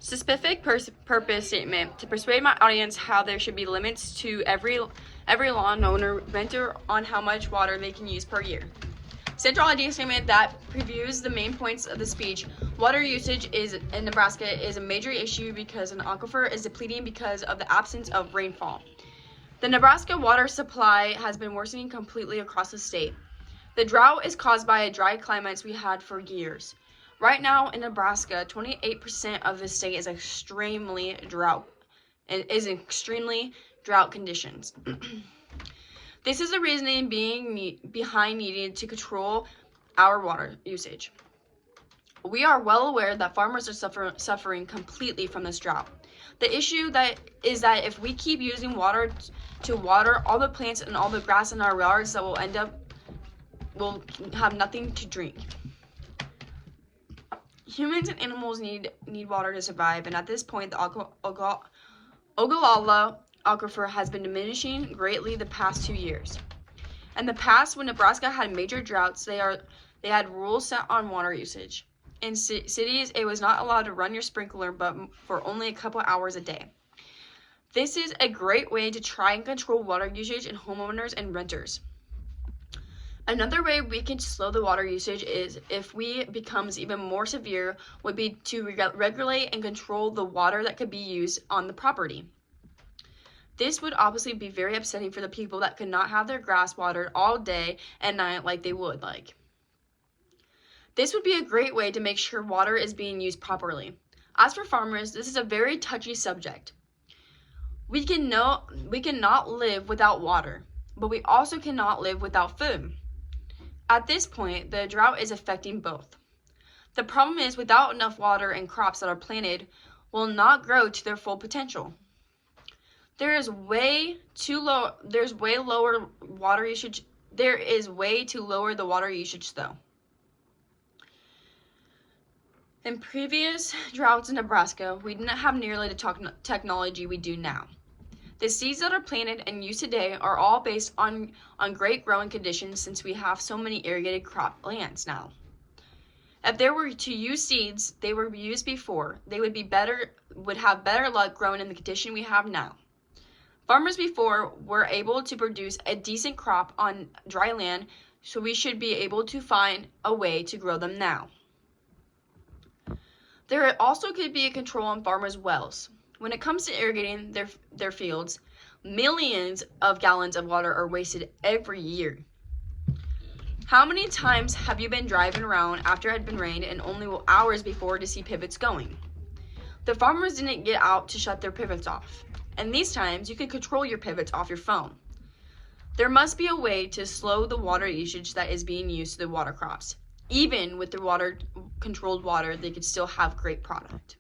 Specific purpose statement to persuade my audience how there should be limits to every landowner renter on how much water they can use per year. Central idea statement that previews the main points of the speech. Water usage in Nebraska is a major issue because an aquifer is depleting because of the absence of rainfall. The Nebraska water supply has been worsening completely across the state. The drought is caused by a dry climate we had for years. Right now in Nebraska, 28% of the state is extremely drought conditions. This is the reasoning behind needing to control our water usage. We are well aware that farmers are suffering completely from this drought. The issue is that if we keep using water to water all the plants and all the grass in our yards, that will have nothing to drink. Humans and animals need water to survive, and at this point, the Ogallala aquifer has been diminishing greatly the past 2 years. In the past, when Nebraska had major droughts, they had rules set on water usage. In cities, it was not allowed to run your sprinkler but for only a couple hours a day. This is a great way to try and control water usage in homeowners and renters. Another way we can slow the water usage is if we becomes even more severe would be to regulate and control the water that could be used on the property. This would obviously be very upsetting for the people that could not have their grass watered all day and night like they would like. This would be a great way to make sure water is being used properly. As for farmers, this is a very touchy subject. We cannot live without water, but we also cannot live without food. At this point, the drought is affecting both. The problem is without enough water and crops that are planted will not grow to their full potential. There is way too lower water usage though. In previous droughts in Nebraska, we didn't have nearly the technology we do now. The seeds that are planted and used today are all based on great growing conditions since we have so many irrigated crop lands now. If they were to use seeds they were used before, they would have better luck growing in the condition we have now. Farmers before were able to produce a decent crop on dry land, so we should be able to find a way to grow them now. There also could be a control on farmers' wells. When it comes to irrigating their fields, millions of gallons of water are wasted every year. How many times have you been driving around after it had been rained and only hours before to see pivots going? The farmers didn't get out to shut their pivots off, and these times you can control your pivots off your phone. There must be a way to slow the water usage that is being used to the water crops. Even with the controlled water, they could still have great product.